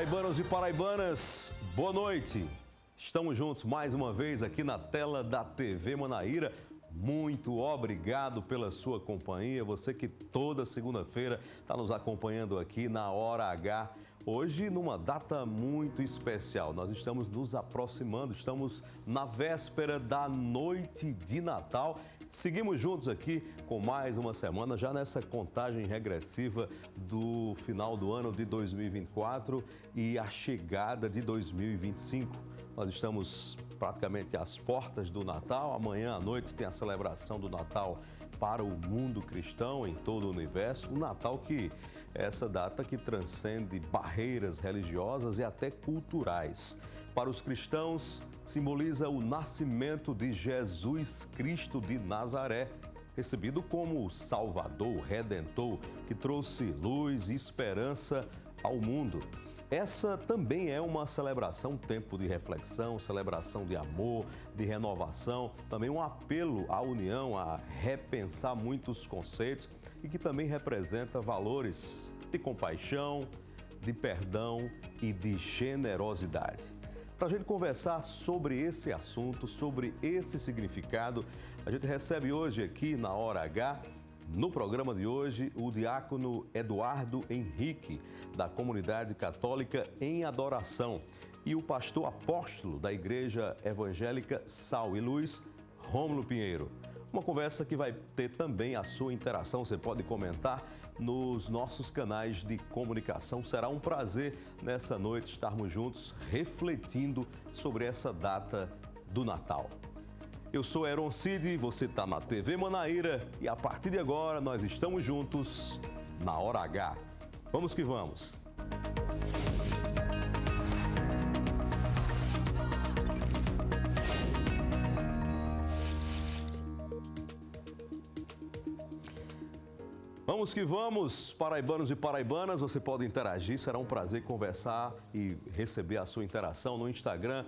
Paraibanos e paraibanas, boa noite. Estamos juntos mais uma vez aqui na tela da TV Manaíra. Muito obrigado pela sua companhia. Você que toda segunda-feira está nos acompanhando aqui na Hora H. Hoje, numa data muito especial, nós estamos nos aproximando, estamos na véspera da noite de Natal. Seguimos juntos aqui com mais uma semana, já nessa contagem regressiva do final do ano de 2024 e a chegada de 2025. Nós estamos praticamente às portas do Natal. Amanhã à noite tem a celebração do Natal para o mundo cristão em todo o universo. O Natal que é essa data que transcende barreiras religiosas e até culturais. Para os cristãos, simboliza o nascimento de Jesus Cristo de Nazaré, recebido como o Salvador, o Redentor, que trouxe luz e esperança ao mundo. Essa também é uma celebração, um tempo de reflexão, celebração de amor, de renovação, também um apelo à união, a repensar muitos conceitos e que também representa valores de compaixão, de perdão e de generosidade. Para a gente conversar sobre esse assunto, sobre esse significado, a gente recebe hoje aqui na Hora H, no programa de hoje, o diácono Eduardo Henrique, da Comunidade Católica em Adoração, e o pastor apóstolo da Igreja Evangélica Sal e Luz, Rômulo Pinheiro. Uma conversa que vai ter também a sua interação, você pode comentar nos nossos canais de comunicação. Será um prazer nessa noite estarmos juntos refletindo sobre essa data do Natal. Eu sou Heron Cid, você está na TV Manaíra e a partir de agora nós estamos juntos na Hora H. Vamos que vamos! Vamos que vamos, paraibanos e paraibanas, você pode interagir, será um prazer conversar e receber a sua interação no Instagram,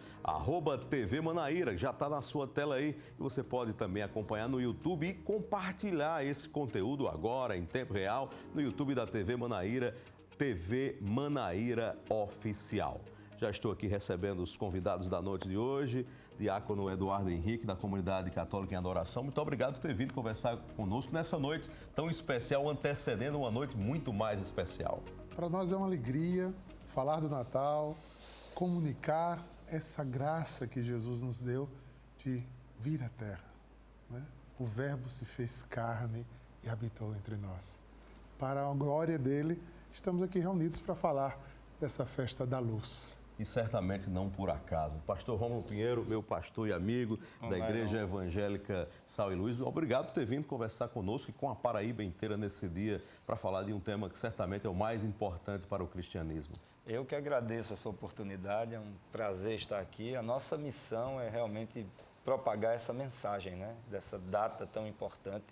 @TV Manaíra, que já está na sua tela aí, e você pode também acompanhar no YouTube e compartilhar esse conteúdo agora, em tempo real, no YouTube da TV Manaíra, TV Manaíra Oficial. Já estou aqui recebendo os convidados da noite de hoje, diácono Eduardo Henrique, da Comunidade Católica em Adoração. Muito obrigado por ter vindo conversar conosco nessa noite tão especial, antecedendo uma noite muito mais especial. Para nós é uma alegria falar do Natal, comunicar essa graça que Jesus nos deu de vir à Terra, né? O Verbo se fez carne e habitou entre nós. Para a glória dele, estamos aqui reunidos para falar dessa festa da luz. E certamente não por acaso. Pastor Rômulo Pinheiro, meu pastor e amigo da Igreja Evangélica Sal e Luz, obrigado por ter vindo conversar conosco e com a Paraíba inteira nesse dia para falar de um tema que certamente é o mais importante para o cristianismo. Eu que agradeço essa oportunidade, é um prazer estar aqui. A nossa missão é realmente propagar essa mensagem, né? Dessa data tão importante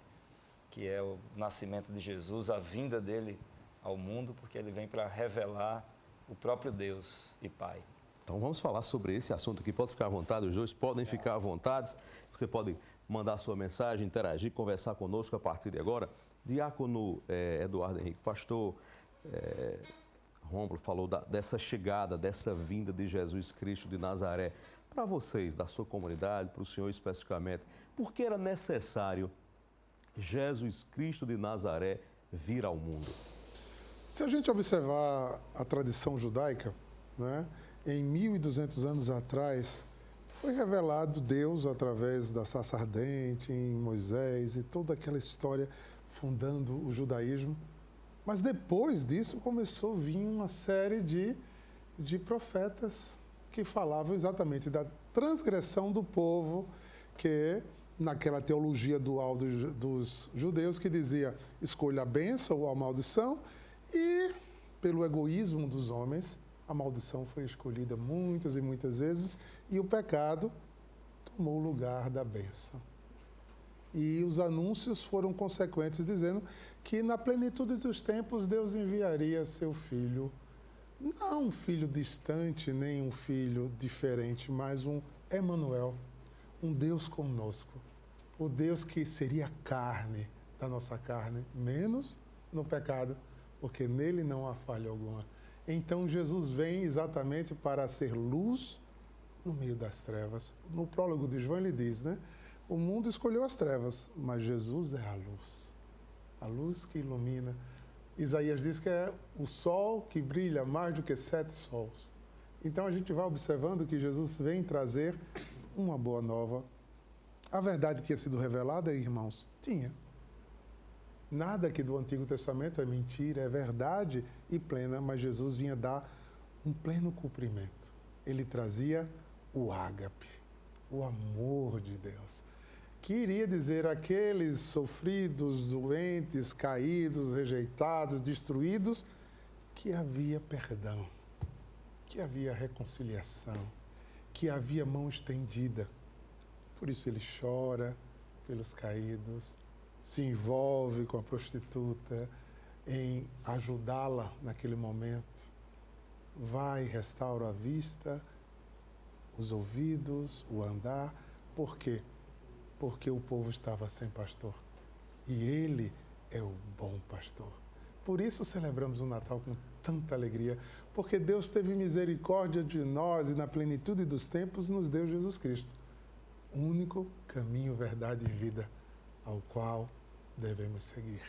que é o nascimento de Jesus, a vinda dele ao mundo, porque ele vem para revelar o próprio Deus e Pai. Então vamos falar sobre esse assunto aqui. Pode ficar à vontade, os dois podem ficar à vontade. Você pode mandar sua mensagem, interagir, conversar conosco a partir de agora. Diácono Eduardo Henrique, pastor Rômulo falou dessa chegada, dessa vinda de Jesus Cristo de Nazaré. Para vocês, da sua comunidade, para o senhor especificamente, por que era necessário Jesus Cristo de Nazaré vir ao mundo? Se a gente observar a tradição judaica, né, em 1.200 anos atrás, foi revelado Deus através da sarça ardente, em Moisés e toda aquela história fundando o judaísmo. Mas depois disso começou a vir uma série de profetas que falavam exatamente da transgressão do povo, que naquela teologia dual dos judeus que dizia escolha a bênção ou a maldição. E, pelo egoísmo dos homens, a maldição foi escolhida muitas e muitas vezes e o pecado tomou o lugar da bênção. E os anúncios foram consequentes, dizendo que na plenitude dos tempos Deus enviaria seu filho, não um filho distante, nem um filho diferente, mas um Emanuel, um Deus conosco. O Deus que seria carne da nossa carne, menos no pecado, porque nele não há falha alguma. Então Jesus vem exatamente para ser luz no meio das trevas. No prólogo de João ele diz, né? O mundo escolheu as trevas, mas Jesus é a luz que ilumina. Isaías diz que é o sol que brilha mais do que 7 sols. Então a gente vai observando que Jesus vem trazer uma boa nova. A verdade tinha sido revelada, irmãos? Tinha. Nada aqui do Antigo Testamento é mentira, é verdade e plena, mas Jesus vinha dar um pleno cumprimento. Ele trazia o ágape, o amor de Deus, que iria dizer àqueles sofridos, doentes, caídos, rejeitados, destruídos, que havia perdão, que havia reconciliação, que havia mão estendida. Por isso ele chora pelos caídos, se envolve com a prostituta em ajudá-la naquele momento. Vai, restaura a vista, os ouvidos, o andar. Por quê? Porque o povo estava sem pastor. E ele é o bom pastor. Por isso celebramos o Natal com tanta alegria, porque Deus teve misericórdia de nós e na plenitude dos tempos nos deu Jesus Cristo. O único caminho, verdade e vida ao qual devemos seguir.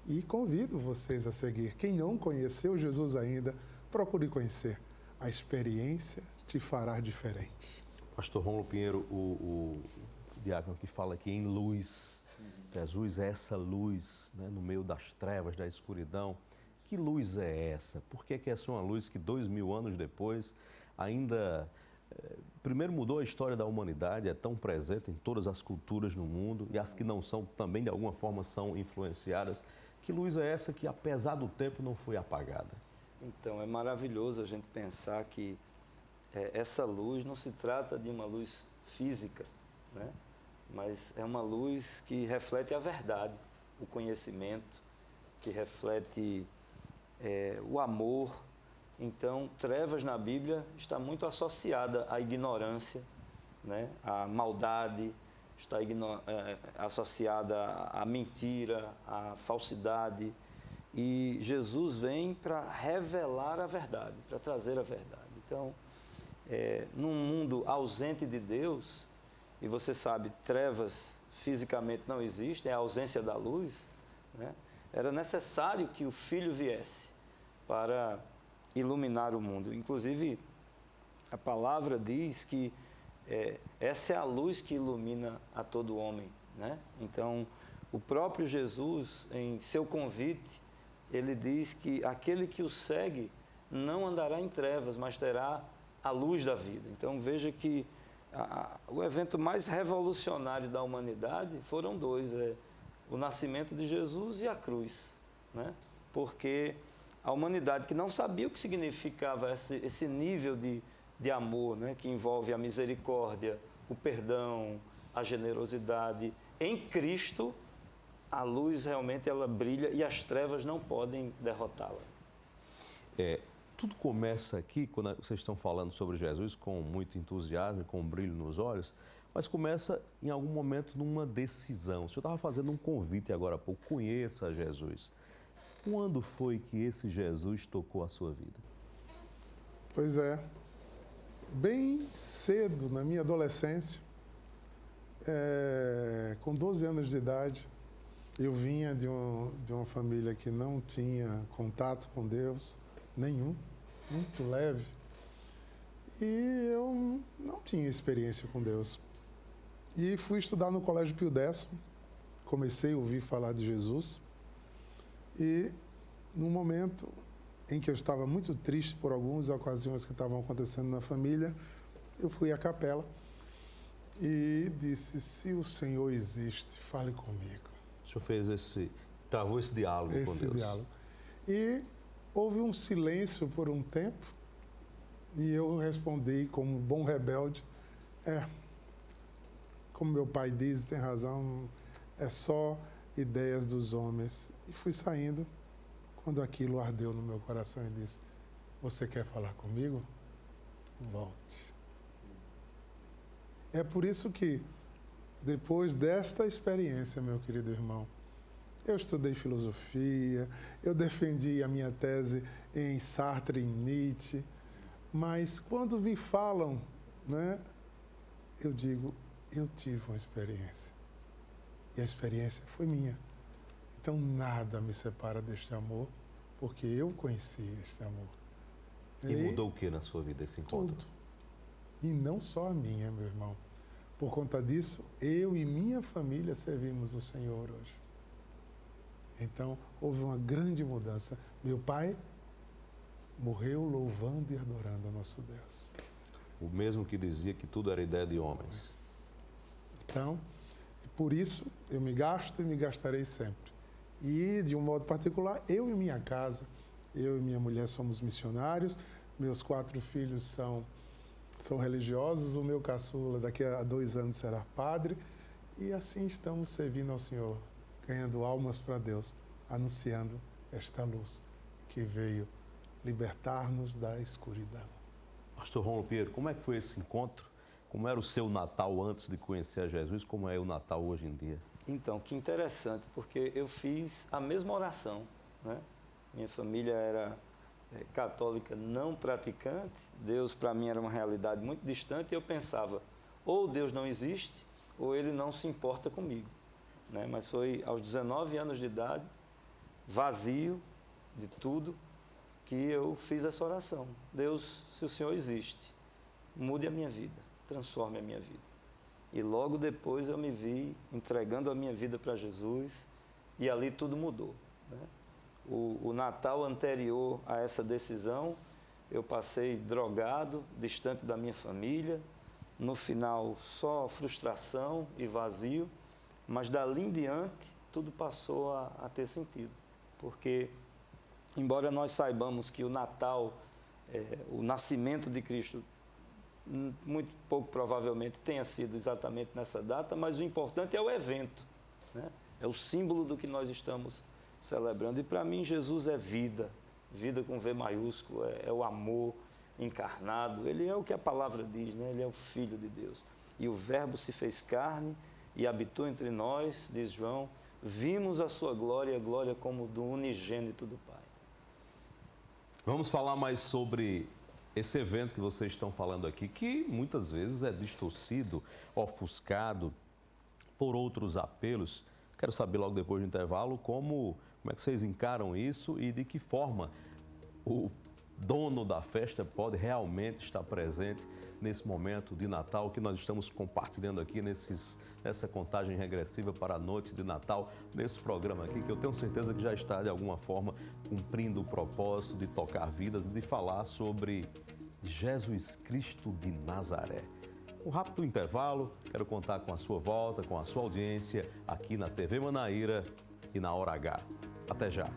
E convido vocês a seguir. Quem não conheceu Jesus ainda, procure conhecer. A experiência te fará diferente. Pastor Rômulo Pinheiro, o diácono que fala aqui em luz. Jesus é essa luz, né, no meio das trevas, da escuridão. Que luz é essa? Por que é essa uma luz que 2000 anos depois ainda... Primeiro mudou a história da humanidade, é tão presente em todas as culturas no mundo e as que não são também de alguma forma são influenciadas. Que luz é essa que apesar do tempo não foi apagada? Então, é maravilhoso a gente pensar que essa luz não se trata de uma luz física, né? Mas é uma luz que reflete a verdade, o conhecimento, que reflete o amor. Então, trevas na Bíblia está muito associada à ignorância, né? À maldade, está associada à mentira, à falsidade. E Jesus vem para revelar a verdade, para trazer a verdade. Então, num mundo ausente de Deus, e você sabe, trevas fisicamente não existem, é a ausência da luz, né? Era necessário que o Filho viesse para iluminar o mundo. Inclusive, a palavra diz que essa é a luz que ilumina a todo homem, né? Então, o próprio Jesus, em seu convite, ele diz que aquele que o segue não andará em trevas, mas terá a luz da vida. Então, veja que o evento mais revolucionário da humanidade foram dois, o nascimento de Jesus e a cruz, né? Porque a humanidade que não sabia o que significava esse nível de amor, né? Que envolve a misericórdia, o perdão, a generosidade. Em Cristo, a luz realmente ela brilha e as trevas não podem derrotá-la. Tudo começa aqui, quando vocês estão falando sobre Jesus, com muito entusiasmo, com um brilho nos olhos, mas começa em algum momento numa decisão. O senhor estava fazendo um convite agora há pouco, conheça Jesus. Quando foi que esse Jesus tocou a sua vida? Pois é, bem cedo, na minha adolescência, com 12 anos de idade, eu vinha de uma família que não tinha contato com Deus nenhum, muito leve, e eu não tinha experiência com Deus. E fui estudar no Colégio Pio X, comecei a ouvir falar de Jesus, e no momento em que eu estava muito triste por algumas ocasiões que estavam acontecendo na família, eu fui à capela e disse: se o Senhor existe, fale comigo. O senhor travou esse diálogo com Deus. Esse diálogo. E houve um silêncio por um tempo e eu respondi como bom rebelde: como meu pai diz, tem razão, é só ideias dos homens. E fui saindo quando aquilo ardeu no meu coração e disse: você quer falar comigo? Volte. É por isso que, depois desta experiência, meu querido irmão, Eu estudei filosofia, eu defendi a minha tese em Sartre e Nietzsche, mas quando me falam, né, eu digo, eu tive uma experiência. E a experiência foi minha. Então nada me separa deste amor, porque eu conheci este amor. E mudou o que na sua vida esse encontro? Tudo. E não só a minha, meu irmão. Por conta disso, eu e minha família servimos o Senhor hoje. Então, houve uma grande mudança. Meu pai morreu louvando e adorando o nosso Deus. O mesmo que dizia que tudo era ideia de homens. Então, por isso, eu me gasto e me gastarei sempre. E, de um modo particular, eu e minha casa, eu e minha mulher somos missionários, meus 4 filhos são religiosos, o meu caçula daqui a 2 anos será padre, e assim estamos servindo ao Senhor, ganhando almas para Deus, anunciando esta luz que veio libertar-nos da escuridão. Pastor Rômulo Pinheiro, como é que foi esse encontro? Como era o seu Natal antes de conhecer a Jesus? Como é o Natal hoje em dia? Então, que interessante, porque eu fiz a mesma oração, né? Minha família era católica não praticante, Deus para mim era uma realidade muito distante e eu pensava, ou Deus não existe, ou Ele não se importa comigo, né? Mas foi aos 19 anos de idade, vazio de tudo, que eu fiz essa oração. Deus, se o Senhor existe, mude a minha vida, transforme a minha vida. E logo depois eu me vi entregando a minha vida para Jesus e ali tudo mudou, né? O Natal anterior a essa decisão, eu passei drogado, distante da minha família, no final só frustração e vazio, mas dali em diante tudo passou a ter sentido, porque embora nós saibamos que o Natal, o nascimento de Cristo, muito pouco provavelmente tenha sido exatamente nessa data, mas o importante é o evento, né? É o símbolo do que nós estamos celebrando. E para mim Jesus é vida, vida com V maiúsculo, é o amor encarnado. Ele é o que a palavra diz, né? Ele é o Filho de Deus. E o Verbo se fez carne e habitou entre nós, diz João, vimos a sua glória, a glória como do unigênito do Pai. Vamos falar mais sobre esse evento que vocês estão falando aqui, que muitas vezes é distorcido, ofuscado por outros apelos. Quero saber logo depois do intervalo como é que vocês encaram isso e de que forma o dono da festa pode realmente estar presente nesse momento de Natal que nós estamos compartilhando aqui nessa contagem regressiva para a noite de Natal, nesse programa aqui, que eu tenho certeza que já está de alguma forma cumprindo o propósito de tocar vidas e de falar sobre Jesus Cristo de Nazaré. Um rápido intervalo, quero contar com a sua volta, com a sua audiência aqui na TV Manaíra e na Hora H. Até já!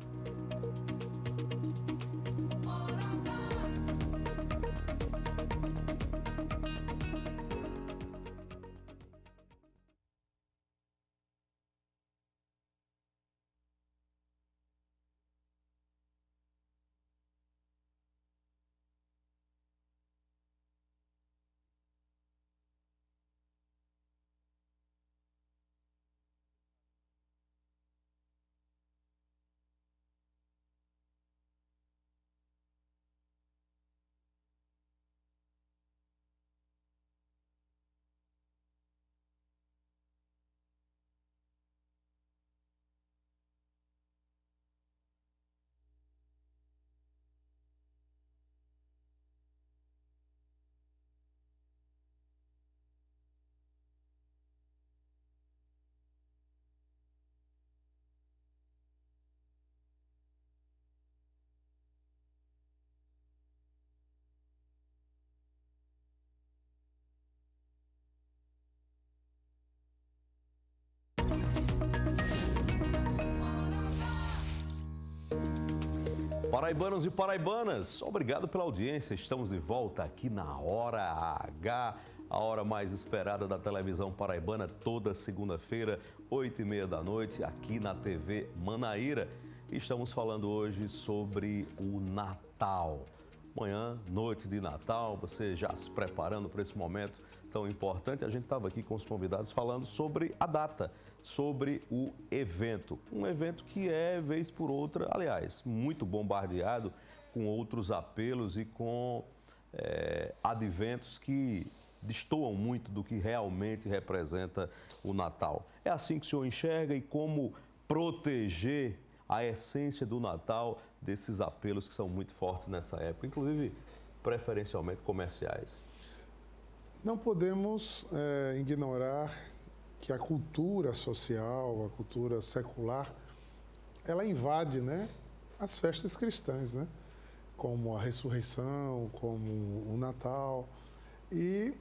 Paraibanos e paraibanas, obrigado pela audiência. Estamos de volta aqui na Hora H, a hora mais esperada da televisão paraibana, toda segunda-feira, 8h30 da noite, aqui na TV Manaíra. Estamos falando hoje sobre o Natal. Amanhã, noite de Natal, você já se preparando para esse momento tão importante, a gente estava aqui com os convidados falando sobre a data, sobre o evento. Um evento que é, vez por outra, aliás, muito bombardeado, com outros apelos e com adventos que destoam muito do que realmente representa o Natal. É assim que o senhor enxerga e como proteger a essência do Natal desses apelos que são muito fortes nessa época, inclusive preferencialmente comerciais? Não podemos ignorar que a cultura social, a cultura secular, ela invade, né, as festas cristãs, né, como a ressurreição, como o Natal, e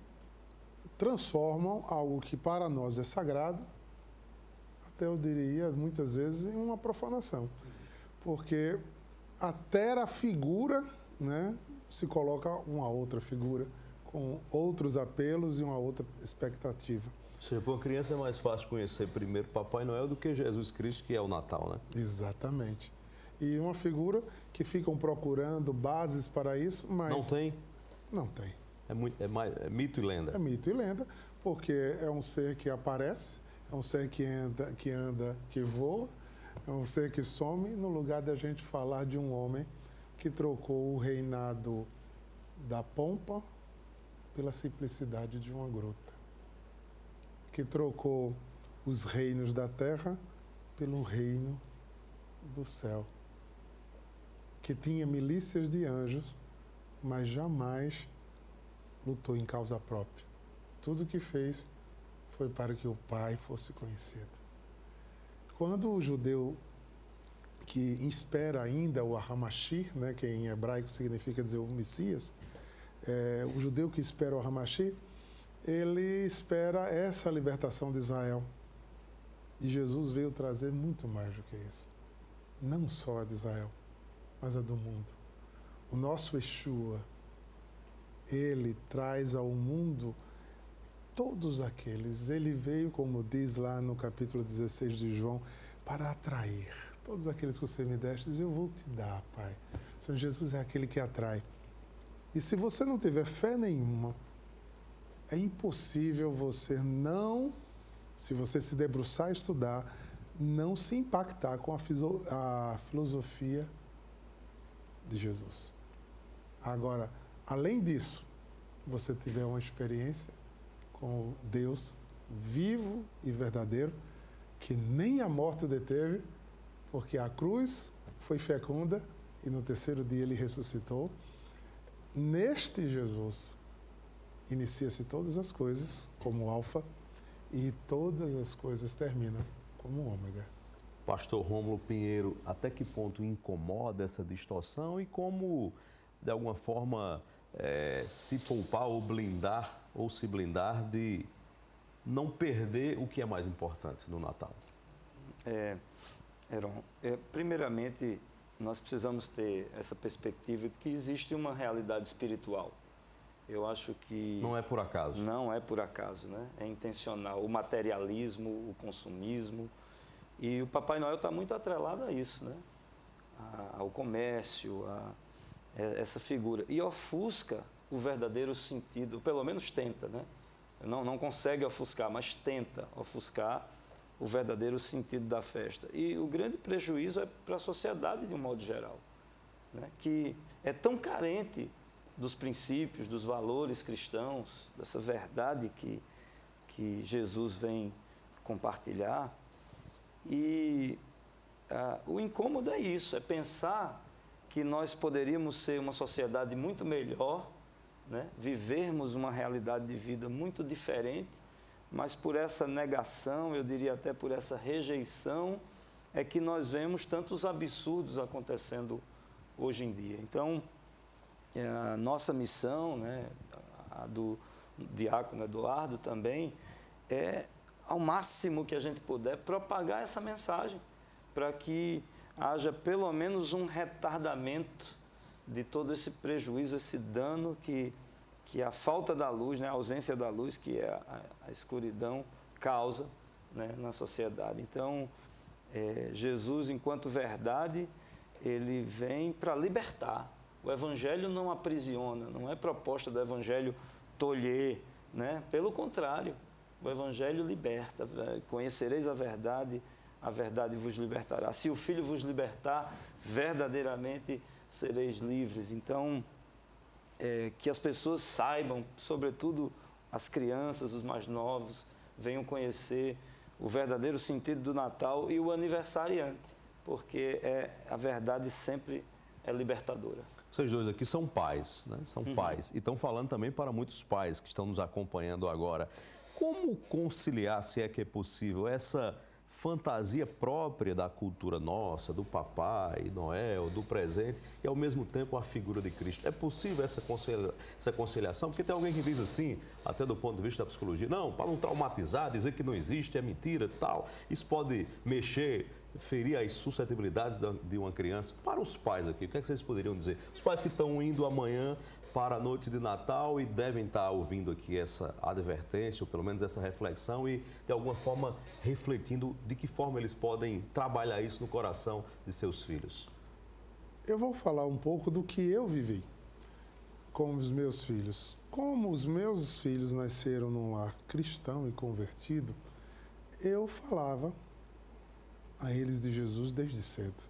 transformam algo que para nós é sagrado, até eu diria muitas vezes, em uma profanação. Porque até a figura, né, se coloca uma outra figura, com outros apelos e uma outra expectativa. Para uma criança é mais fácil conhecer primeiro Papai Noel do que Jesus Cristo, que é o Natal, né? Exatamente. E uma figura que ficam procurando bases para isso, mas... Não tem? Não tem. É mito e lenda. É mito e lenda, porque é um ser que aparece, é um ser que anda, que voa, é um ser que some, no lugar da gente falar de um homem que trocou o reinado da pompa pela simplicidade de uma gruta, que trocou os reinos da terra pelo reino do céu, que tinha milícias de anjos, mas jamais lutou em causa própria. Tudo que fez foi para que o Pai fosse conhecido. Quando o judeu que espera ainda o Hamashi, né, que em hebraico significa dizer o Messias, o judeu que espera o Hamashi, ele espera essa libertação de Israel. E Jesus veio trazer muito mais do que isso. Não só a de Israel, mas a do mundo. O nosso Yeshua, ele traz ao mundo todos aqueles. Ele veio, como diz lá no capítulo 16 de João, para atrair. Todos aqueles que você me deste, eu vou te dar, Pai. O Senhor Jesus é aquele que atrai. E se você não tiver fé nenhuma, é impossível você não, se você se debruçar e estudar, não se impactar com a filosofia de Jesus. Agora, além disso, você tiver uma experiência com Deus vivo e verdadeiro, que nem a morte o deteve, porque a cruz foi fecunda e no terceiro dia ele ressuscitou. Neste Jesus inicia-se todas as coisas como alfa e todas as coisas terminam como ômega. Pastor Rômulo Pinheiro, até que ponto incomoda essa distorção e como, de alguma forma, se poupar ou blindar ou se blindar de não perder o que é mais importante no Natal? Heron, primeiramente, nós precisamos ter essa perspectiva de que existe uma realidade espiritual. Eu acho que... Não é por acaso. Não é por acaso, né? É intencional. O materialismo, o consumismo. E o Papai Noel está muito atrelado a isso, né? Ao comércio, essa figura. E ofusca o verdadeiro sentido, pelo menos tenta, né? Não consegue ofuscar, mas tenta ofuscar o verdadeiro sentido da festa. E o grande prejuízo é para a sociedade de um modo geral, né? Que é tão carente dos princípios, dos valores cristãos, dessa verdade que Jesus vem compartilhar. E o incômodo é isso, é pensar que nós poderíamos ser uma sociedade muito melhor, né? Vivermos uma realidade de vida muito diferente, mas por essa negação, eu diria até por essa rejeição, é que nós vemos tantos absurdos acontecendo hoje em dia. Então, a nossa missão, né, a do diácono Eduardo também, é, ao máximo que a gente puder, propagar essa mensagem, para que haja pelo menos um retardamento de todo esse prejuízo, esse dano que a falta da luz, né, a ausência da luz, que é a escuridão, causa, né, na sociedade. Então, Jesus, enquanto verdade, ele vem para libertar. O Evangelho não aprisiona, não é proposta do Evangelho tolher, né? Pelo contrário, o Evangelho liberta. Conhecereis a verdade vos libertará. Se o Filho vos libertar, verdadeiramente sereis livres. Então, que as pessoas saibam, sobretudo as crianças, os mais novos, venham conhecer o verdadeiro sentido do Natal e o aniversariante, porque a verdade sempre é libertadora. Vocês dois aqui são pais, né? São pais. E estão falando também para muitos pais que estão nos acompanhando agora. Como conciliar, se é que é possível, essa fantasia própria da cultura nossa, do Papai Noel, do presente, e ao mesmo tempo a figura de Cristo? É possível essa conciliação? Porque tem alguém que diz assim, até do ponto de vista da psicologia, não, para não traumatizar, dizer que não existe, é mentira e tal. Isso pode mexer, ferir as suscetibilidades de uma criança. Para os pais aqui, o que é que vocês poderiam dizer? Os pais que estão indo amanhã para a noite de Natal e devem estar ouvindo aqui essa advertência, ou pelo menos essa reflexão, e de alguma forma refletindo de que forma eles podem trabalhar isso no coração de seus filhos. Eu vou falar um pouco do que eu vivi com os meus filhos. Como os meus filhos nasceram num lar cristão e convertido, eu falava a eles de Jesus desde cedo.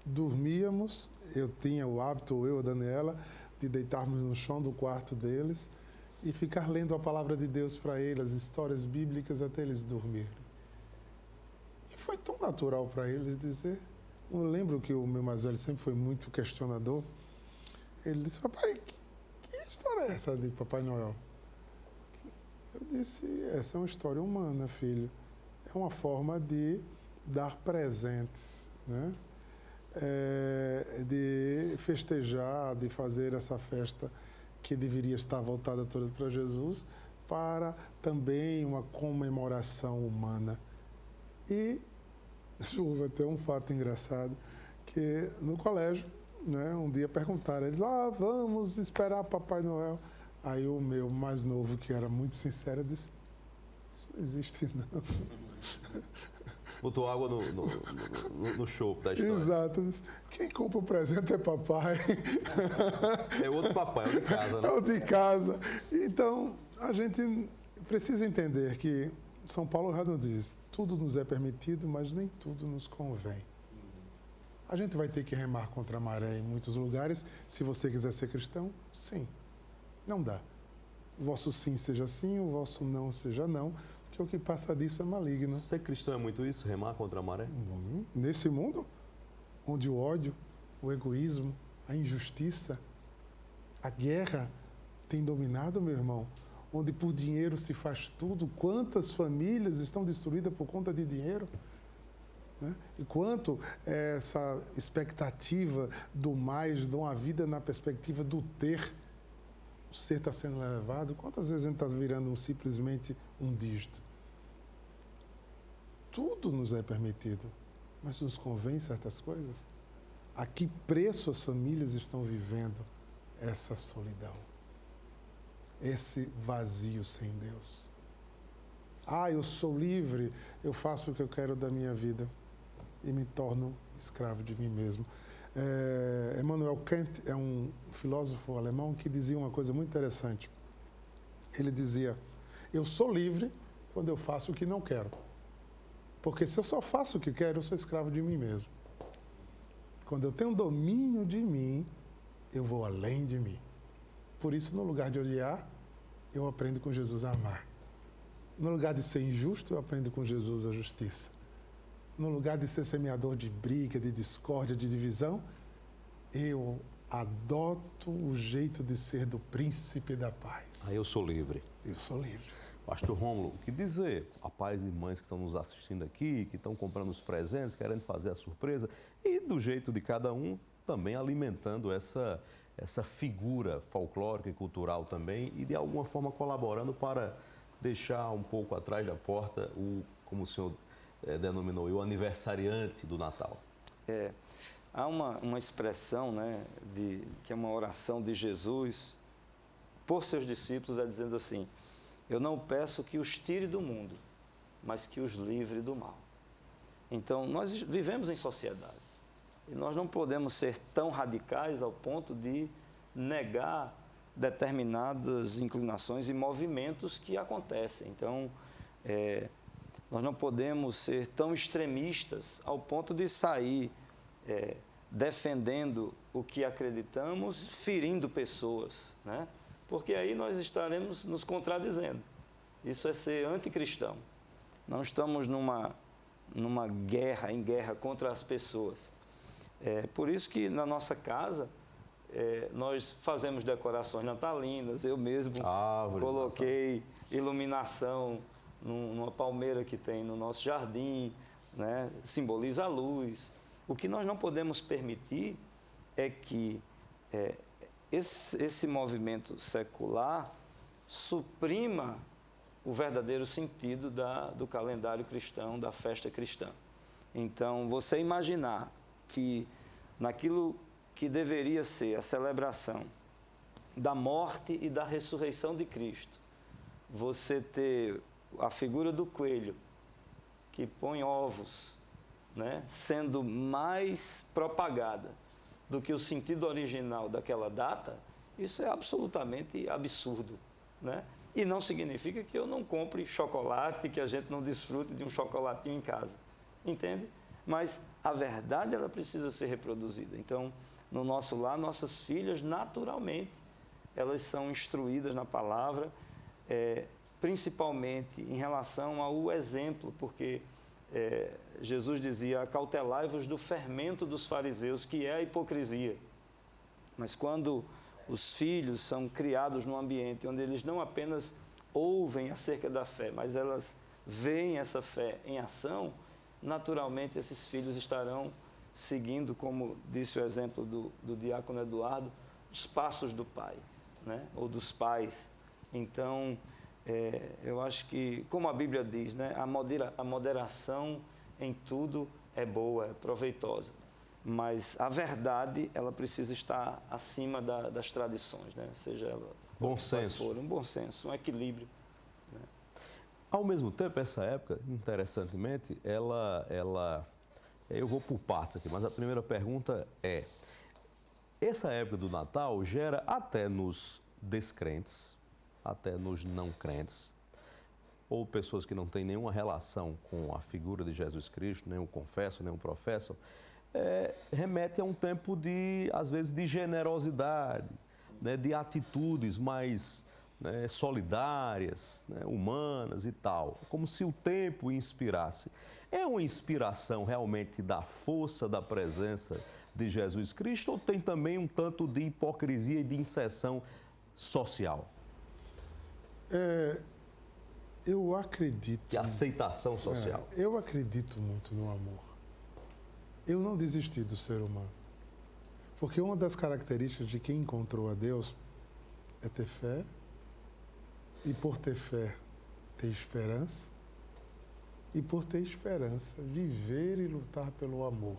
Dormíamos, eu tinha o hábito, ou eu, a Daniela, de deitarmos no chão do quarto deles e ficar lendo a palavra de Deus para eles, as histórias bíblicas, até eles dormirem. E foi tão natural para eles dizer. Eu lembro que o meu mais velho sempre foi muito questionador. Ele disse: papai, que história é essa de Papai Noel? Eu disse: essa é uma história humana, filho. É uma forma de dar presentes, né? De festejar, de fazer essa festa que deveria estar voltada toda para Jesus, para também uma comemoração humana. E houve até um fato engraçado, que no colégio, né, um dia perguntaram, eles, vamos esperar Papai Noel. Aí o meu mais novo, que era muito sincero, disse: isso não existe não. Botou água no chope da história. Exato. Quem compra o presente é papai. É outro papai, é o de casa, né? É o de casa. Então, a gente precisa entender que São Paulo já nos diz, tudo nos é permitido, mas nem tudo nos convém. A gente vai ter que remar contra a maré em muitos lugares. Se você quiser ser cristão, sim. Não dá. O vosso sim seja sim, o vosso não seja não. Porque o que passa disso é maligno. Ser cristão é muito isso? Remar contra a maré? Nesse mundo, onde o ódio, o egoísmo, a injustiça, a guerra tem dominado, meu irmão, onde por dinheiro se faz tudo, quantas famílias estão destruídas por conta de dinheiro? Né? E quanto essa expectativa do mais, de uma vida na perspectiva do ter, o ser está sendo elevado, quantas vezes a gente está virando simplesmente um dígito? Tudo nos é permitido, mas nos convém certas coisas? A que preço as famílias estão vivendo essa solidão? Esse vazio sem Deus? Eu sou livre, eu faço o que eu quero da minha vida e me torno escravo de mim mesmo. Immanuel Kant é um filósofo alemão que dizia uma coisa muito interessante. Ele dizia: eu sou livre quando eu faço o que não quero. Porque se eu só faço o que quero, eu sou escravo de mim mesmo. Quando eu tenho domínio de mim, eu vou além de mim. Por isso, no lugar de odiar, eu aprendo com Jesus a amar. No lugar de ser injusto, eu aprendo com Jesus a justiça. No lugar de ser semeador de briga, de discórdia, de divisão, eu adoto o jeito de ser do príncipe da paz. Eu sou livre. Eu sou livre. Pastor Rômulo, o que dizer a pais e mães que estão nos assistindo aqui, que estão comprando os presentes, querendo fazer a surpresa, e do jeito de cada um, também alimentando essa figura folclórica e cultural também, e de alguma forma colaborando para deixar um pouco atrás da porta como o senhor denominou, o aniversariante do Natal? Há uma expressão, né, que é uma oração de Jesus por seus discípulos, dizendo assim: eu não peço que os tire do mundo, mas que os livre do mal. Então, nós vivemos em sociedade e nós não podemos ser tão radicais ao ponto de negar determinadas inclinações e movimentos que acontecem. Então, nós não podemos ser tão extremistas ao ponto de sair defendendo o que acreditamos, ferindo pessoas, né? Porque aí nós estaremos nos contradizendo. Isso é ser anticristão. Não estamos numa guerra contra as pessoas. Por isso que na nossa casa nós fazemos decorações natalinas. Eu mesmo coloquei iluminação numa palmeira que tem no nosso jardim, né? Simboliza a luz. O que nós não podemos permitir é que esse movimento secular suprima o verdadeiro sentido do calendário cristão, da festa cristã. Então, você imaginar que naquilo que deveria ser a celebração da morte e da ressurreição de Cristo, você ter a figura do coelho que põe ovos, né, sendo mais propagada do que o sentido original daquela data, isso é absolutamente absurdo, né? E não significa que eu não compre chocolate, que a gente não desfrute de um chocolatinho em casa, entende? Mas a verdade, ela precisa ser reproduzida. Então, no nosso lar, nossas filhas, naturalmente, elas são instruídas na palavra, principalmente em relação ao exemplo, porque Jesus dizia: acautelai-vos do fermento dos fariseus, que é a hipocrisia. Mas quando os filhos são criados num ambiente onde eles não apenas ouvem acerca da fé, mas elas veem essa fé em ação, naturalmente esses filhos estarão seguindo, como disse o exemplo do diácono Eduardo, os passos do pai, né? Ou dos pais. Então, eu acho que, como a Bíblia diz, né? A moderação em tudo é boa, é proveitosa. Mas a verdade, ela precisa estar acima das tradições, né? Seja ela bom senso. Um bom senso, um equilíbrio, né? Ao mesmo tempo, essa época, interessantemente, eu vou por partes aqui, mas a primeira pergunta é: essa época do Natal gera até nos descrentes, até nos não crentes, ou pessoas que não têm nenhuma relação com a figura de Jesus Cristo, nem o confessam, nem o professam, remete a um tempo às vezes, de generosidade, né, de atitudes mais, né, solidárias, né, humanas e tal, como se o tempo inspirasse. É uma inspiração realmente da força da presença de Jesus Cristo, ou tem também um tanto de hipocrisia e de inserção social? Eu acredito... De aceitação social. Eu acredito muito no amor. Eu não desisti do ser humano. Porque uma das características de quem encontrou a Deus é ter fé, e por ter fé, ter esperança, e por ter esperança, viver e lutar pelo amor.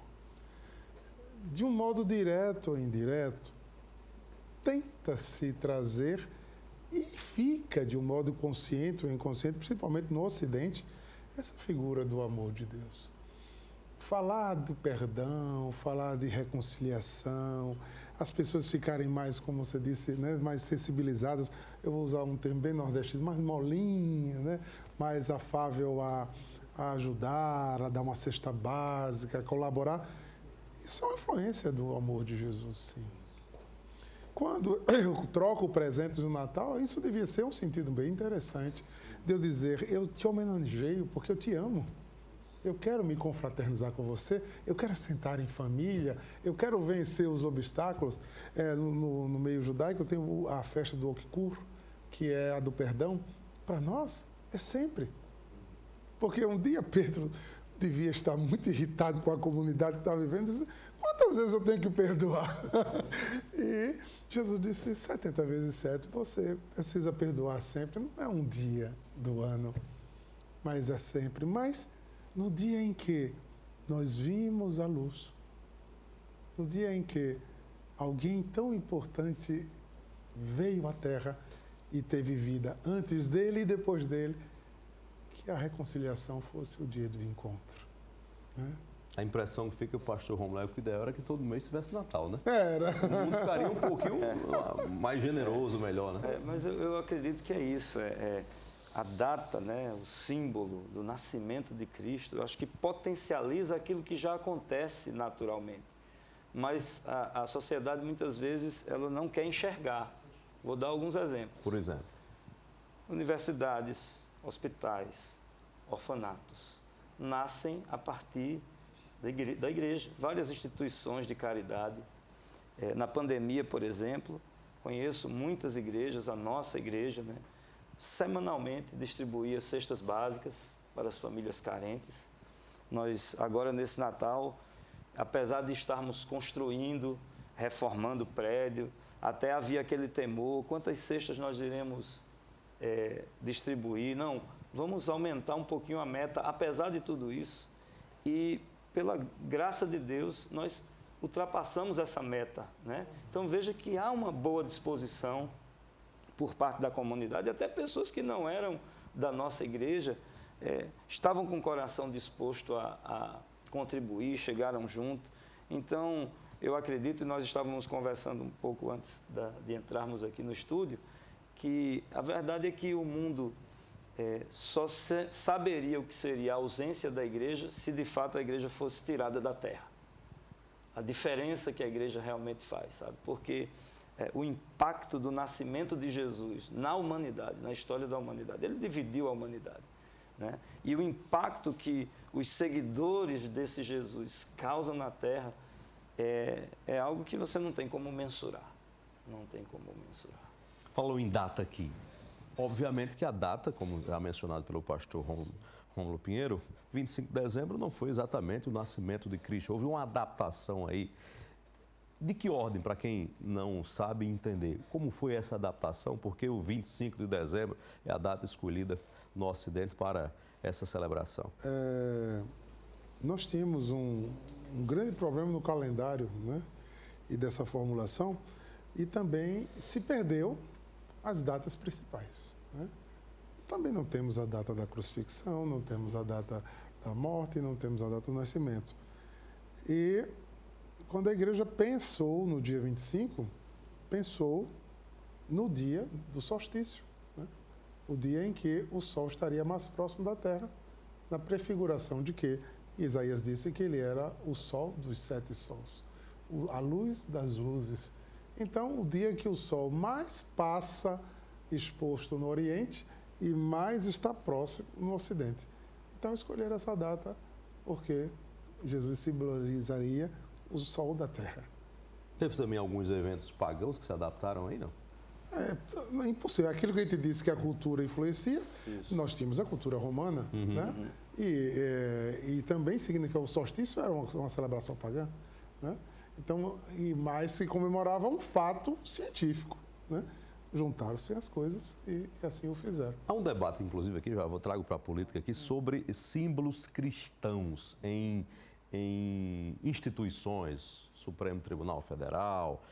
De um modo direto ou indireto, tenta-se trazer, e fica de um modo consciente ou inconsciente, principalmente no Ocidente, essa figura do amor de Deus. Falar do perdão, falar de reconciliação, as pessoas ficarem mais, como você disse, né, mais sensibilizadas, eu vou usar um termo bem nordestino, mais molinha, né, mais afável a ajudar, a dar uma cesta básica, a colaborar. Isso é uma influência do amor de Jesus, sim. Quando eu troco presentes no Natal, isso devia ser um sentido bem interessante, de eu dizer: eu te homenageio porque eu te amo. Eu quero me confraternizar com você, eu quero sentar em família, eu quero vencer os obstáculos. No meio judaico, eu tenho a festa do Okikur, que é a do perdão. Para nós, é sempre. Porque um dia Pedro devia estar muito irritado com a comunidade que estava vivendo, e disse: quantas vezes eu tenho que perdoar? E Jesus disse: 70 vezes 7, você precisa perdoar sempre. Não é um dia do ano, mas é sempre. Mas no dia em que nós vimos a luz, no dia em que alguém tão importante veio à Terra e teve vida antes dele e depois dele, que a reconciliação fosse o dia do encontro, né? A impressão que fica, o pastor Romulo, é que o ideal era que todo mês tivesse Natal, né? Era. O mundo ficaria um pouquinho mais generoso, melhor, né? Mas eu acredito que é isso, a data, né, o símbolo do nascimento de Cristo, eu acho que potencializa aquilo que já acontece naturalmente. Mas a sociedade, muitas vezes, ela não quer enxergar. Vou dar alguns exemplos. Por exemplo? Universidades, hospitais, orfanatos, nascem a partir da igreja. Várias instituições de caridade. Na pandemia, por exemplo, conheço muitas igrejas, a nossa igreja, né, semanalmente distribuía cestas básicas para as famílias carentes. Nós, agora nesse Natal, apesar de estarmos construindo, reformando o prédio, até havia aquele temor, quantas cestas nós iremos distribuir? Não, vamos aumentar um pouquinho a meta, apesar de tudo isso, e pela graça de Deus, nós ultrapassamos essa meta, né? Então veja que há uma boa disposição por parte da comunidade, até pessoas que não eram da nossa igreja, estavam com o coração disposto a contribuir, chegaram junto. Então, eu acredito, e nós estávamos conversando um pouco antes de entrarmos aqui no estúdio, que a verdade é que o mundo só saberia o que seria a ausência da igreja se de fato a igreja fosse tirada da terra. A diferença que a igreja realmente faz, sabe? Porque o impacto do nascimento de Jesus na humanidade, na história da humanidade, ele dividiu a humanidade, né? E o impacto que os seguidores desse Jesus causam na terra é algo que você não tem como mensurar. Não tem como mensurar. Falou em data aqui. Obviamente que a data, como já mencionado pelo pastor Rômulo Pinheiro, 25 de dezembro não foi exatamente o nascimento de Cristo. Houve uma adaptação aí. De que ordem, para quem não sabe entender? Como foi essa adaptação? Porque o 25 de dezembro é a data escolhida no Ocidente para essa celebração. Nós tínhamos um grande problema no calendário, né, e dessa formulação, e também se perdeu as datas principais, né? Também não temos a data da crucifixão, não temos a data da morte, não temos a data do nascimento. E quando a igreja pensou no dia 25, pensou no dia do solstício, né? O dia em que o sol estaria mais próximo da terra, na prefiguração de que Isaías disse que ele era o sol dos 7 sols, a luz das luzes. Então, o dia que o sol mais passa exposto no Oriente e mais está próximo no Ocidente. Então, escolheram essa data porque Jesus simbolizaria o sol da terra. Teve também alguns eventos pagãos que se adaptaram aí, não? É impossível. Aquilo que a gente disse que a cultura influencia, isso. Nós tínhamos a cultura romana, né? E também significa o solstício era uma celebração pagã, né? Então, mais se comemorava um fato científico, né? Juntaram-se as coisas e assim o fizeram. Há um debate, inclusive, aqui, já vou trago para a política aqui, sobre símbolos cristãos em instituições, Supremo Tribunal Federal,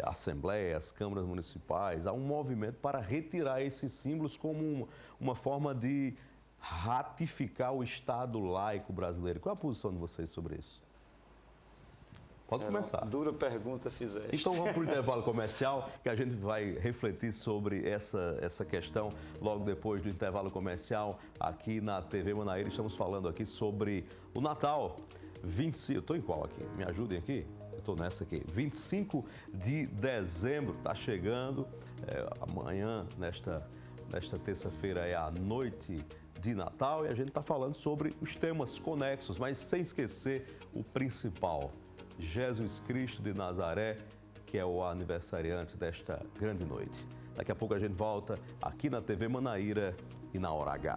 assembleias, câmaras municipais. Há um movimento para retirar esses símbolos como uma forma de ratificar o Estado laico brasileiro. Qual é a posição de vocês sobre isso? Pode começar. Dura pergunta fizeste. Então vamos para o intervalo comercial, que a gente vai refletir sobre essa questão logo depois do intervalo comercial aqui na TV Manaíra. Estamos falando aqui sobre o Natal. 25, eu estou em qual aqui? Me ajudem aqui? Eu estou nessa aqui. 25 de dezembro, está chegando. Amanhã, nesta terça-feira, é a noite de Natal e a gente está falando sobre os temas conexos, mas sem esquecer o principal. Jesus Cristo de Nazaré, que é o aniversariante desta grande noite. Daqui a pouco a gente volta aqui na TV Manaíra e na Hora H.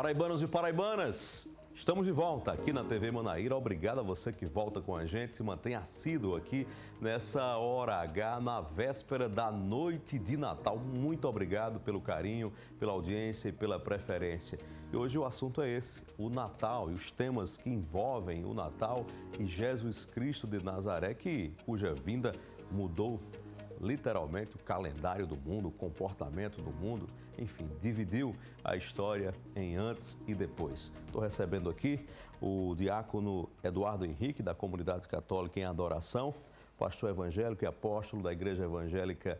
Paraibanos e paraibanas, estamos de volta aqui na TV Manaíra. Obrigado a você que volta com a gente, se mantém assíduo aqui nessa hora H, na véspera da noite de Natal. Muito obrigado pelo carinho, pela audiência e pela preferência. E hoje o assunto é esse, o Natal e os temas que envolvem o Natal e Jesus Cristo de Nazaré, cuja vinda mudou literalmente o calendário do mundo, o comportamento do mundo, enfim, dividiu a história em antes e depois. Estou recebendo aqui o diácono Eduardo Henrique, da Comunidade Católica em Adoração, pastor evangélico e apóstolo da Igreja Evangélica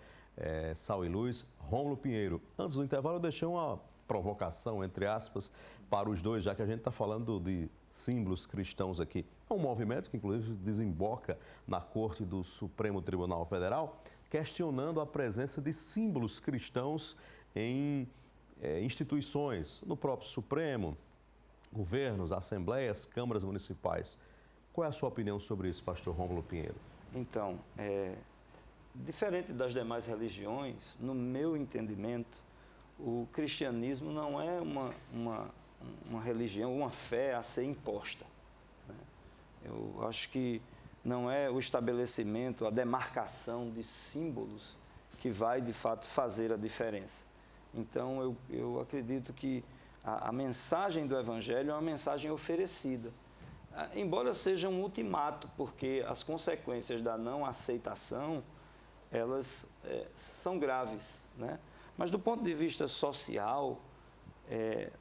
Sal e Luz, Rômulo Pinheiro. Antes do intervalo, eu deixei uma provocação, entre aspas, para os dois, já que a gente está falando de símbolos cristãos aqui. É um movimento que, inclusive, desemboca na Corte do Supremo Tribunal Federal, questionando a presença de símbolos cristãos em instituições, no próprio Supremo, governos, assembleias, câmaras municipais. Qual é a sua opinião sobre isso, pastor Rômulo Pinheiro? Então, diferente das demais religiões, no meu entendimento, o cristianismo não é uma religião, uma fé a ser imposta, né? Eu acho que não é o estabelecimento, a demarcação de símbolos que vai, de fato, fazer a diferença. Então, eu acredito que a mensagem do Evangelho é uma mensagem oferecida, embora seja um ultimato, porque as consequências da não aceitação, elas são graves, né? Mas, do ponto de vista social,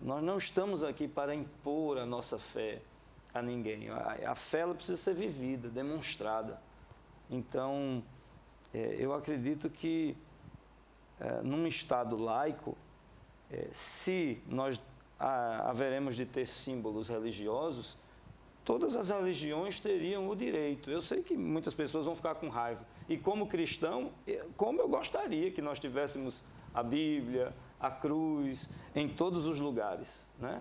nós não estamos aqui para impor a nossa fé a ninguém. A fé ela precisa ser vivida, demonstrada. Então, eu acredito que, num Estado laico, se nós haveremos de ter símbolos religiosos, todas as religiões teriam o direito. Eu sei que muitas pessoas vão ficar com raiva. E como cristão, como eu gostaria que nós tivéssemos a Bíblia, a cruz, em todos os lugares, né?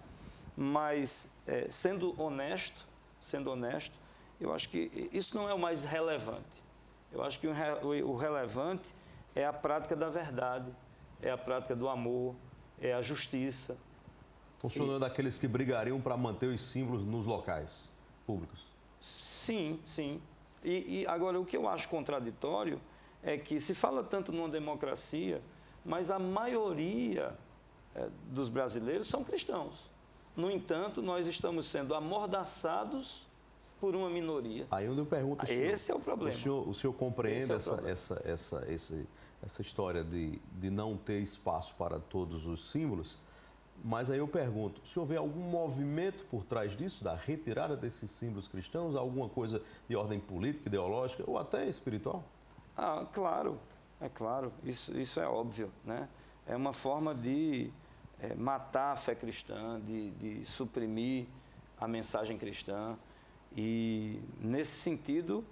Mas, sendo honesto, eu acho que isso não é o mais relevante. Eu acho que o relevante é a prática da verdade, é a prática do amor, é a justiça. Então, o senhor não é daqueles que brigariam para manter os símbolos nos locais públicos? Sim, sim. E agora, o que eu acho contraditório é que se fala tanto numa democracia, mas a maioria dos brasileiros são cristãos. No entanto, nós estamos sendo amordaçados por uma minoria. Aí onde eu pergunto, esse é o problema. O senhor compreende essa história de não ter espaço para todos os símbolos? Mas aí eu pergunto, se houver algum movimento por trás disso, da retirada desses símbolos cristãos, alguma coisa de ordem política, ideológica ou até espiritual? Claro, é claro, isso é óbvio, né? É uma forma de matar a fé cristã, de suprimir a mensagem cristã. E, nesse sentido,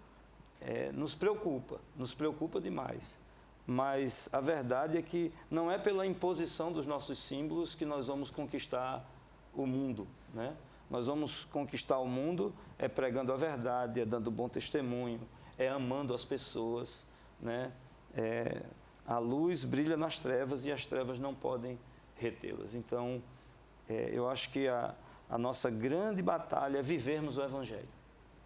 nos preocupa demais. Mas a verdade é que não é pela imposição dos nossos símbolos que nós vamos conquistar o mundo, né? Nós vamos conquistar o mundo pregando a verdade, dando bom testemunho, amando as pessoas, né? A luz brilha nas trevas e as trevas não podem retê-las. Então, eu acho que a nossa grande batalha é vivermos o Evangelho.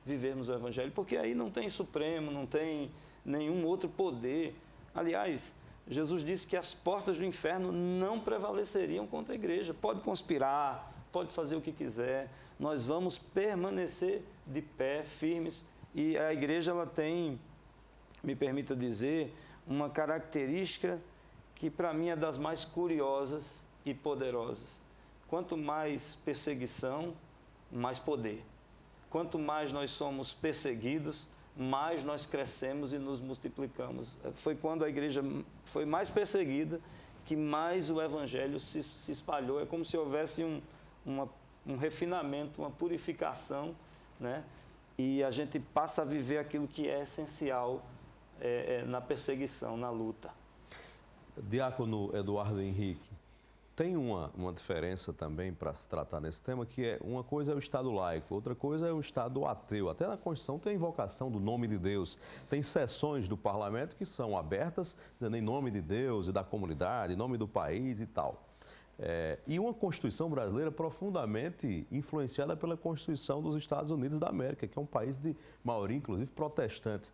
Vivermos o Evangelho, porque aí não tem Supremo, não tem nenhum outro poder. Aliás, Jesus disse que as portas do inferno não prevaleceriam contra a igreja. Pode conspirar, pode fazer o que quiser, nós vamos permanecer de pé, firmes. E a igreja, ela tem, me permita dizer, uma característica que para mim é das mais curiosas e poderosas. Quanto mais perseguição, mais poder. Quanto mais nós somos perseguidos, mais nós crescemos e nos multiplicamos. Foi quando a igreja foi mais perseguida que mais o Evangelho se espalhou. É como se houvesse um refinamento, uma purificação, né? E a gente passa a viver aquilo que é essencial na perseguição, na luta. Diácono Eduardo Henrique, tem uma diferença também para se tratar nesse tema, que uma coisa é o Estado laico, outra coisa é o Estado ateu. Até na Constituição tem a invocação do nome de Deus. Tem sessões do parlamento que são abertas, dizendo em nome de Deus e da comunidade, em nome do país e tal. E uma Constituição brasileira profundamente influenciada pela Constituição dos Estados Unidos da América, que é um país de maioria, inclusive, protestante.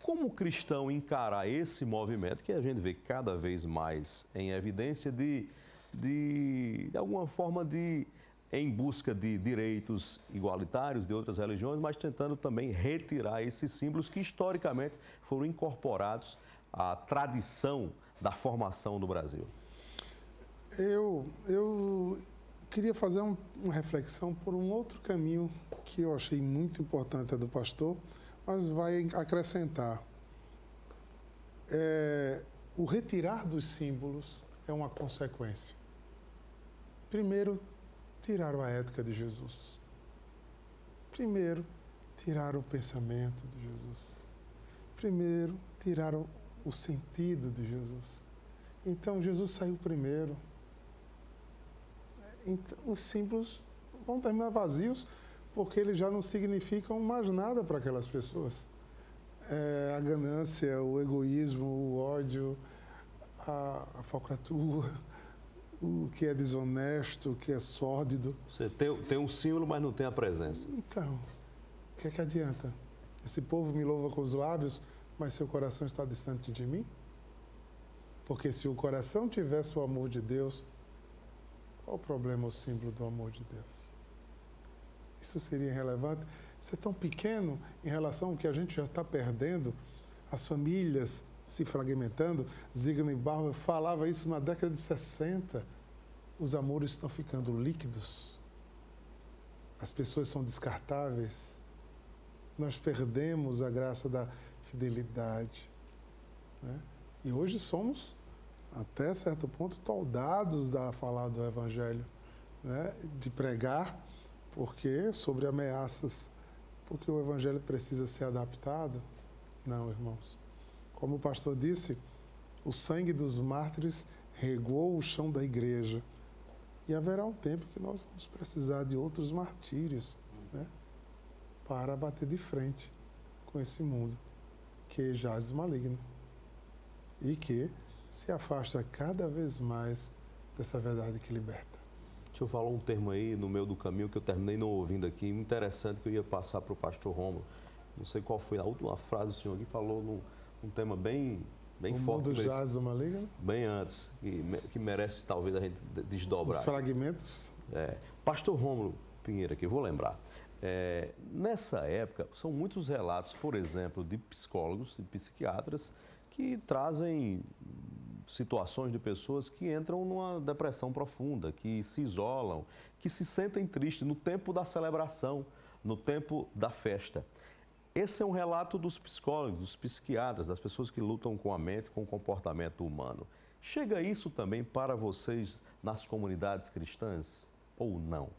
Como o cristão encarar esse movimento, que a gente vê cada vez mais em evidência de alguma forma em busca de direitos igualitários de outras religiões, mas tentando também retirar esses símbolos que historicamente foram incorporados à tradição da formação do Brasil? Eu queria fazer uma reflexão por um outro caminho que eu achei muito importante, do pastor, mas vai acrescentar. O retirar dos símbolos é uma consequência. Primeiro, tiraram a ética de Jesus. Primeiro, tiraram o pensamento de Jesus. Primeiro, tiraram o sentido de Jesus. Então, Jesus saiu primeiro. Então, os símbolos vão terminar vazios porque eles já não significam mais nada para aquelas pessoas. A ganância, o egoísmo, o ódio, a falcatrua, o que é desonesto, o que é sórdido. Você tem um símbolo, mas não tem a presença. Então, o que é que adianta? Esse povo me louva com os lábios, mas seu coração está distante de mim? Porque se o coração tivesse o amor de Deus, qual o problema, o símbolo do amor de Deus? Isso seria irrelevante? Isso é tão pequeno em relação ao que a gente já está perdendo, as famílias se fragmentando. Zygmunt Bauman falava isso na década de 60. Os amores estão ficando líquidos, as pessoas são descartáveis, nós perdemos a graça da fidelidade, né? E hoje somos, até certo ponto, toldados a falar do Evangelho, né? De pregar, porque sobre ameaças, porque o Evangelho precisa ser adaptado. Não, irmãos. Como o pastor disse, o sangue dos mártires regou o chão da igreja. E haverá um tempo que nós vamos precisar de outros martírios, né? Para bater de frente com esse mundo que jaz maligno e que se afasta cada vez mais dessa verdade que liberta. Deixa eu falar um termo aí no meio do caminho que eu terminei não ouvindo aqui, interessante, que eu ia passar para o pastor Rômulo. Não sei qual foi a última frase do senhor aqui, falou num tema bem forte. O mundo jaz do maligno? Bem antes, que merece talvez a gente desdobrar. Os fragmentos? Pastor Rômulo Pinheiro aqui, vou lembrar. Nessa época, são muitos relatos, por exemplo, de psicólogos e psiquiatras que trazem situações de pessoas que entram numa depressão profunda, que se isolam, que se sentem tristes no tempo da celebração, no tempo da festa. Esse é um relato dos psicólogos, dos psiquiatras, das pessoas que lutam com a mente, com o comportamento humano. Chega isso também para vocês nas comunidades cristãs ou não?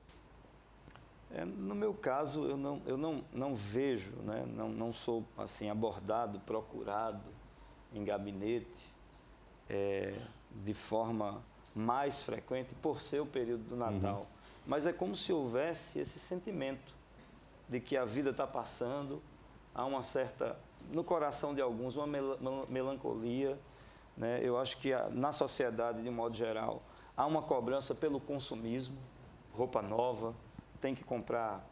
No meu caso, eu não vejo, né? Não sou assim abordado, procurado em gabinete de forma mais frequente por ser o período do Natal. Mas é como se houvesse esse sentimento de que a vida está passando, há uma certa, no coração de alguns, uma melancolia, né? Eu acho que na sociedade, de um modo geral, há uma cobrança pelo consumismo, roupa nova, tem que comprar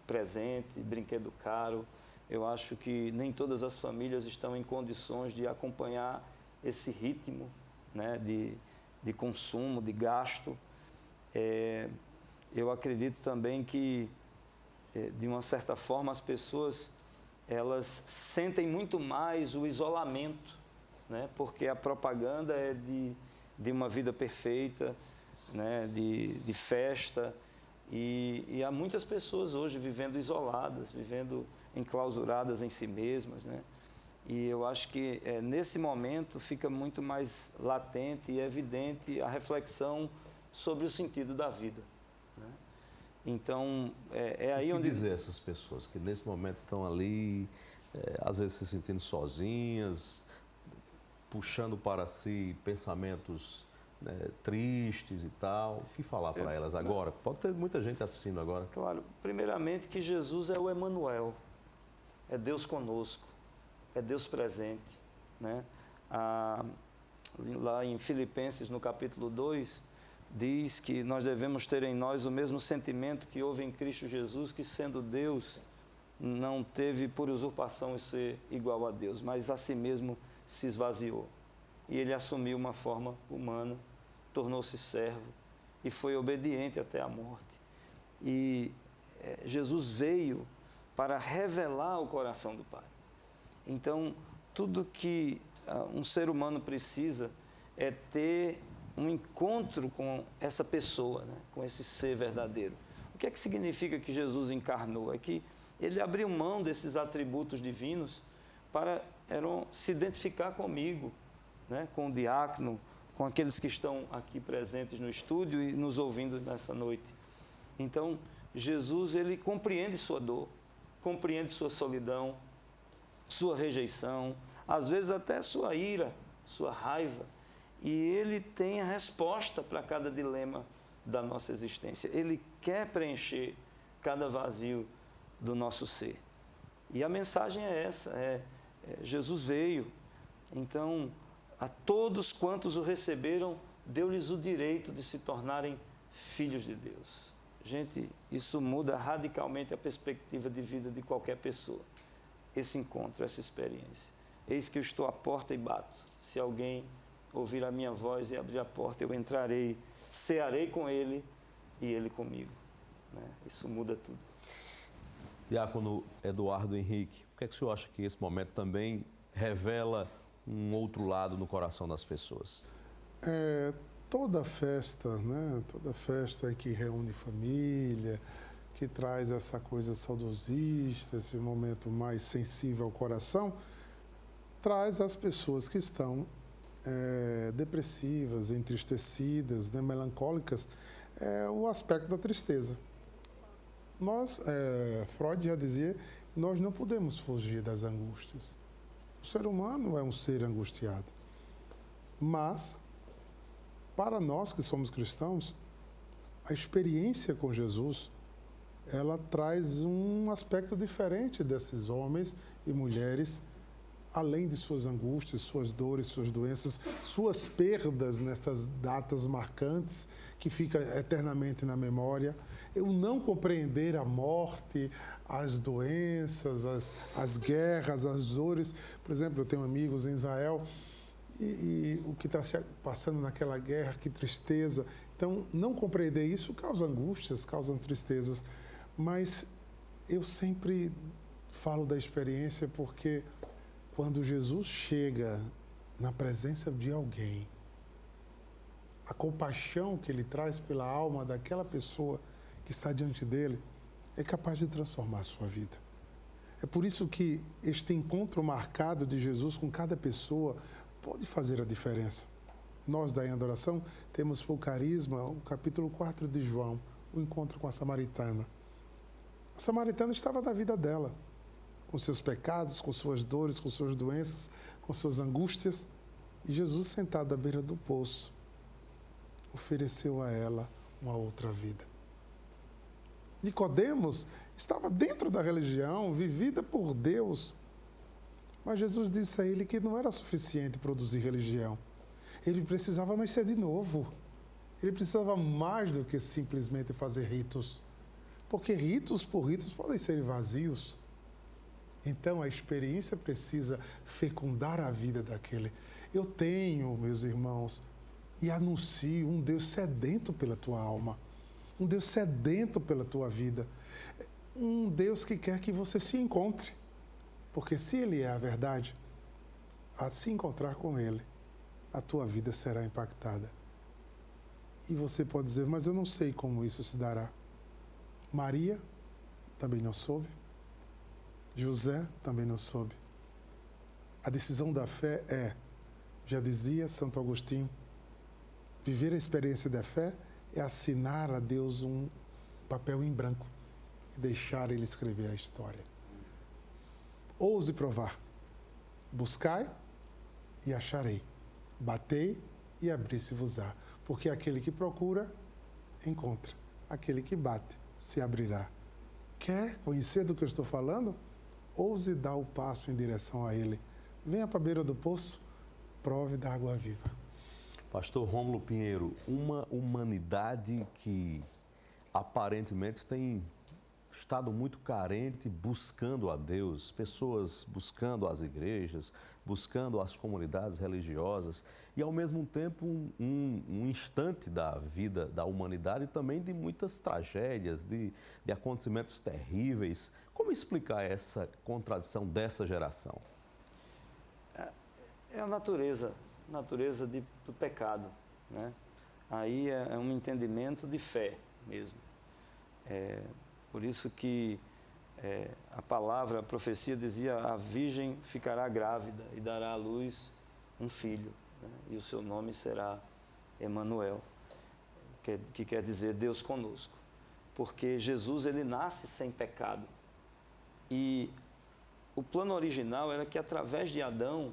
presente, brinquedo caro. Eu acho que nem todas as famílias estão em condições de acompanhar esse ritmo, né, de consumo, de gasto. Eu acredito também que, de uma certa forma, as pessoas elas sentem muito mais o isolamento, né, porque a propaganda é de uma vida perfeita, né, de festa. E há muitas pessoas hoje vivendo isoladas, vivendo enclausuradas em si mesmas, né? E eu acho que nesse momento fica muito mais latente e evidente a reflexão sobre o sentido da vida, né? Então, aí onde... onde... dizer a essas pessoas que nesse momento estão ali, às vezes se sentindo sozinhas, puxando para si pensamentos, né, tristes e tal, o que falar para elas agora? Pode ter muita gente assistindo agora. Claro, primeiramente que Jesus é o Emanuel, é Deus conosco, é Deus presente, né? lá em Filipenses, no capítulo 2, diz que nós devemos ter em nós o mesmo sentimento que houve em Cristo Jesus, que sendo Deus, não teve por usurpação ser igual a Deus, mas a si mesmo se esvaziou. E ele assumiu uma forma humana, tornou-se servo e foi obediente até a morte. E Jesus veio para revelar o coração do Pai. Então, tudo que um ser humano precisa é ter um encontro com essa pessoa, né? Com esse ser verdadeiro. O que é que significa que Jesus encarnou? É que ele abriu mão desses atributos divinos para se identificar comigo, né? Com o diácono, com aqueles que estão aqui presentes no estúdio e nos ouvindo nessa noite. Então, Jesus, ele compreende sua dor, compreende sua solidão, sua rejeição, às vezes até sua ira, sua raiva. E ele tem a resposta para cada dilema da nossa existência. Ele quer preencher cada vazio do nosso ser. E a mensagem é essa, Jesus veio. Então, a todos quantos o receberam, deu-lhes o direito de se tornarem filhos de Deus. Gente, isso muda radicalmente a perspectiva de vida de qualquer pessoa. Esse encontro, essa experiência. Eis que eu estou à porta e bato. Se alguém ouvir a minha voz e abrir a porta, eu entrarei, cearei com ele e ele comigo. Né? Isso muda tudo. Diácono Eduardo Henrique, o que é que o senhor acha que esse momento também revela um outro lado no coração das pessoas? Toda festa, né? Toda festa que reúne família, que traz essa coisa saudosista, esse momento mais sensível ao coração, traz as pessoas que estão depressivas, entristecidas, né, melancólicas, o aspecto da tristeza. Freud já dizia, nós não podemos fugir das angústias. O ser humano é um ser angustiado. Mas, para nós que somos cristãos, a experiência com Jesus, ela traz um aspecto diferente desses homens e mulheres, além de suas angústias, suas dores, suas doenças, suas perdas nessas datas marcantes que ficam eternamente na memória. Eu não compreender a morte, as doenças, as guerras, as dores. Por exemplo, eu tenho amigos em Israel e o que está se passando naquela guerra, que tristeza. Então, não compreender isso causa angústias, causa tristezas. Mas eu sempre falo da experiência porque quando Jesus chega na presença de alguém, a compaixão que ele traz pela alma daquela pessoa que está diante dele é capaz de transformar a sua vida. É por isso que este encontro marcado de Jesus com cada pessoa pode fazer a diferença. Nós da Em Adoração temos por carisma o capítulo 4 de João, o encontro com a samaritana. A samaritana estava na vida dela, com seus pecados, com suas dores, com suas doenças, com suas angústias. E Jesus, sentado à beira do poço, ofereceu a ela uma outra vida. Nicodemos estava dentro da religião, vivida por Deus. Mas Jesus disse a ele que não era suficiente produzir religião. Ele precisava nascer de novo. Ele precisava mais do que simplesmente fazer ritos. Porque ritos por ritos podem ser vazios. Então, a experiência precisa fecundar a vida daquele. Eu tenho, meus irmãos, e anuncio um Deus sedento pela tua alma, um Deus sedento pela tua vida, um Deus que quer que você se encontre. Porque se Ele é a verdade, a se encontrar com Ele, a tua vida será impactada. E você pode dizer, mas eu não sei como isso se dará. Maria também não soube. José também não soube. A decisão da fé já dizia Santo Agostinho, viver a experiência da fé é assinar a Deus um papel em branco e deixar Ele escrever a história. Ouse provar. Buscai e acharei. Batei e abri-se-vos-á. Porque aquele que procura, encontra. Aquele que bate, se abrirá. Quer conhecer do que eu estou falando? Ouse dar o passo em direção a Ele. Venha para a beira do poço, prove da água viva. Pastor Rômulo Pinheiro, uma humanidade que aparentemente tem estado muito carente, buscando a Deus, pessoas buscando as igrejas, buscando as comunidades religiosas e, ao mesmo tempo, um instante da vida da humanidade também de muitas tragédias, de acontecimentos terríveis. Como explicar essa contradição dessa geração? É a natureza do pecado, né? Aí é um entendimento de fé mesmo. Por isso que a palavra, a profecia dizia: a virgem ficará grávida e dará à luz um filho, né? E o seu nome será Emanuel, que quer dizer Deus conosco. Porque Jesus, ele nasce sem pecado. E o plano original era que, através de Adão,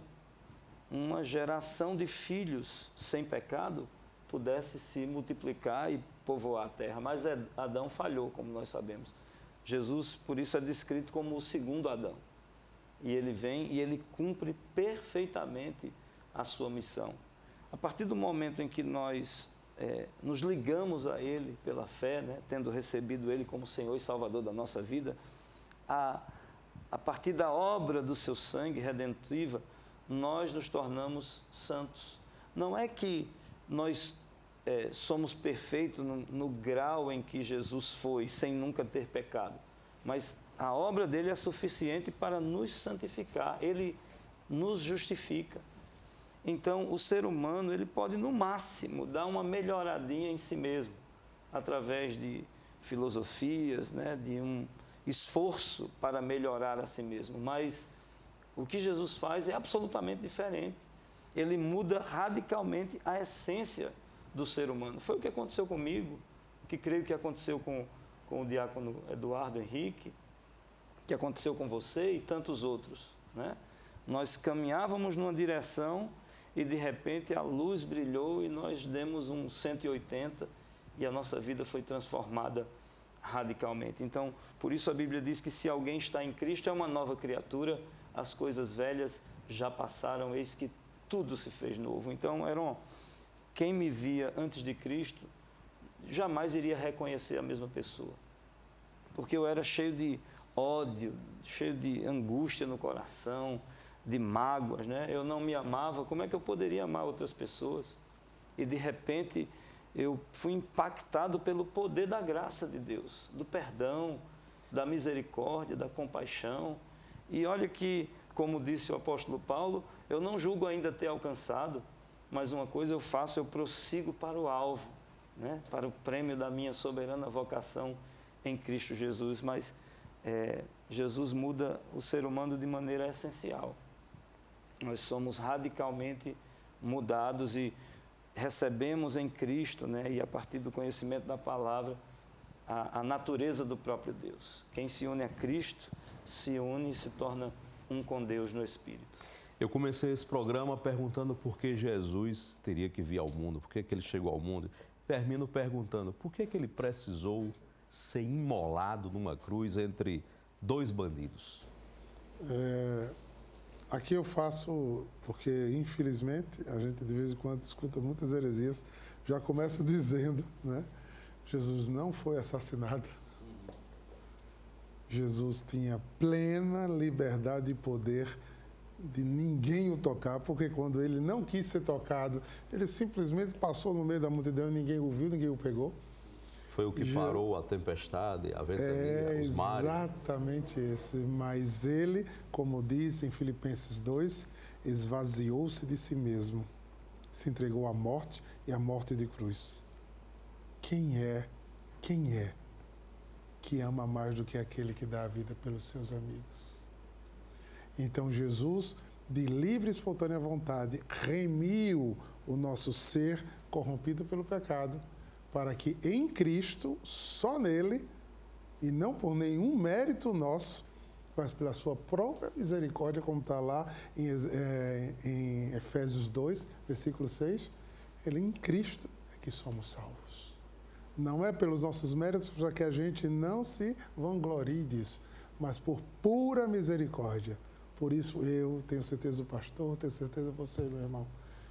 uma geração de filhos sem pecado pudesse se multiplicar e povoar a terra. Mas Adão falhou, como nós sabemos. Jesus, por isso, é descrito como o segundo Adão. E ele vem e ele cumpre perfeitamente a sua missão. A partir do momento em que nós nos ligamos a Ele pela fé, né, tendo recebido Ele como Senhor e Salvador da nossa vida, a partir da obra do seu sangue redentiva, nós nos tornamos santos. Não é que nós somos perfeitos no grau em que Jesus foi, sem nunca ter pecado, mas a obra dele é suficiente para nos santificar, ele nos justifica. Então, o ser humano, ele pode, no máximo, dar uma melhoradinha em si mesmo, através de filosofias, né, de um esforço para melhorar a si mesmo. Mas o que Jesus faz é absolutamente diferente. Ele muda radicalmente a essência do ser humano. Foi o que aconteceu comigo, que creio que aconteceu com o diácono Eduardo Henrique, que aconteceu com você e tantos outros, né? Nós caminhávamos numa direção e, de repente, a luz brilhou e nós demos um 180 e a nossa vida foi transformada radicalmente. Então, por isso a Bíblia diz que se alguém está em Cristo é uma nova criatura, as coisas velhas já passaram, eis que tudo se fez novo. Então, quem me via antes de Cristo jamais iria reconhecer a mesma pessoa, porque eu era cheio de ódio, cheio de angústia no coração, de mágoas, né? Eu não me amava. Como é que eu poderia amar outras pessoas? E, de repente, eu fui impactado pelo poder da graça de Deus, do perdão, da misericórdia, da compaixão. E olha que, como disse o apóstolo Paulo, eu não julgo ainda ter alcançado, mas uma coisa eu faço, eu prossigo para o alvo, né? Para o prêmio da minha soberana vocação em Cristo Jesus. Mas Jesus muda o ser humano de maneira essencial. Nós somos radicalmente mudados e recebemos em Cristo, né? E a partir do conhecimento da palavra, a natureza do próprio Deus. Quem se une a Cristo, se une e se torna um com Deus no Espírito. Eu comecei esse programa perguntando por que Jesus teria que vir ao mundo, por que ele chegou ao mundo. Termino perguntando por que ele precisou ser imolado numa cruz entre dois bandidos. Aqui eu faço, porque infelizmente a gente de vez em quando escuta muitas heresias, já começa dizendo, né? Jesus não foi assassinado. Jesus tinha plena liberdade e poder de ninguém o tocar, porque quando ele não quis ser tocado, ele simplesmente passou no meio da multidão e ninguém o viu, ninguém o pegou. Foi o que parou a tempestade, a ventania, os mares. Exatamente esse. Mas ele, como diz em Filipenses 2, esvaziou-se de si mesmo, se entregou à morte e à morte de cruz. Quem é que ama mais do que aquele que dá a vida pelos seus amigos? Então Jesus, de livre e espontânea vontade, remiu o nosso ser corrompido pelo pecado, para que em Cristo, só nele, e não por nenhum mérito nosso, mas pela sua própria misericórdia, como está lá em Efésios 2, versículo 6, ele em Cristo é que somos salvos. Não é pelos nossos méritos, para que a gente não se vanglorie disso, mas por pura misericórdia. Por isso eu tenho certeza, o pastor, tenho certeza você, meu irmão,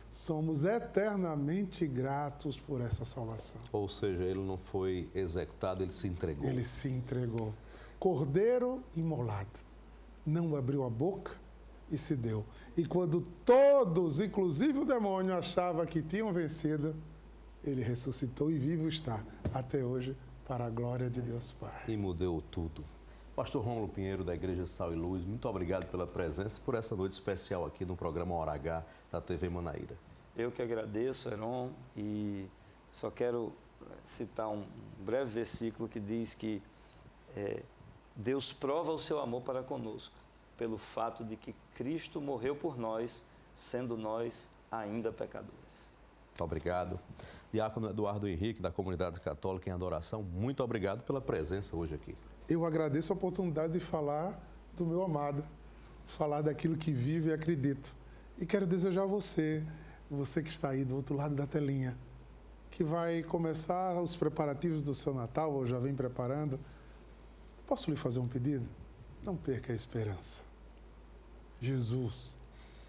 somos eternamente gratos por essa salvação. Ou seja, ele não foi executado, ele se entregou. Ele se entregou. Cordeiro imolado. Não abriu a boca e se deu. E quando todos, inclusive o demônio, achavam que tinham vencido, ele ressuscitou e vivo está até hoje para a glória de Deus Pai. E mudou tudo. Pastor Rômulo Pinheiro, da Igreja Sal e Luz, muito obrigado pela presença e por essa noite especial aqui no programa Hora H da TV Manaíra. Eu que agradeço, Heron, e só quero citar um breve versículo que diz que Deus prova o seu amor para conosco, pelo fato de que Cristo morreu por nós, sendo nós ainda pecadores. Muito obrigado. Diácono Eduardo Henrique, da Comunidade Católica em Adoração, muito obrigado pela presença hoje aqui. Eu agradeço a oportunidade de falar do meu amado, falar daquilo que vive e acredito. E quero desejar a você que está aí do outro lado da telinha, que vai começar os preparativos do seu Natal, ou já vem preparando. Posso lhe fazer um pedido? Não perca a esperança. Jesus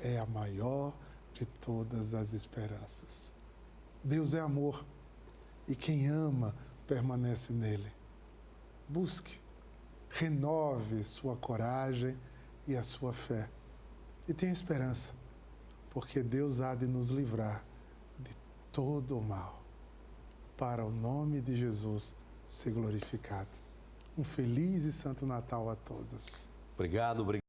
é a maior de todas as esperanças. Deus é amor e quem ama permanece nele. Busque, renove sua coragem e a sua fé. E tenha esperança, porque Deus há de nos livrar de todo o mal, para o nome de Jesus ser glorificado. Um feliz e santo Natal a todos. Obrigado, obrigado.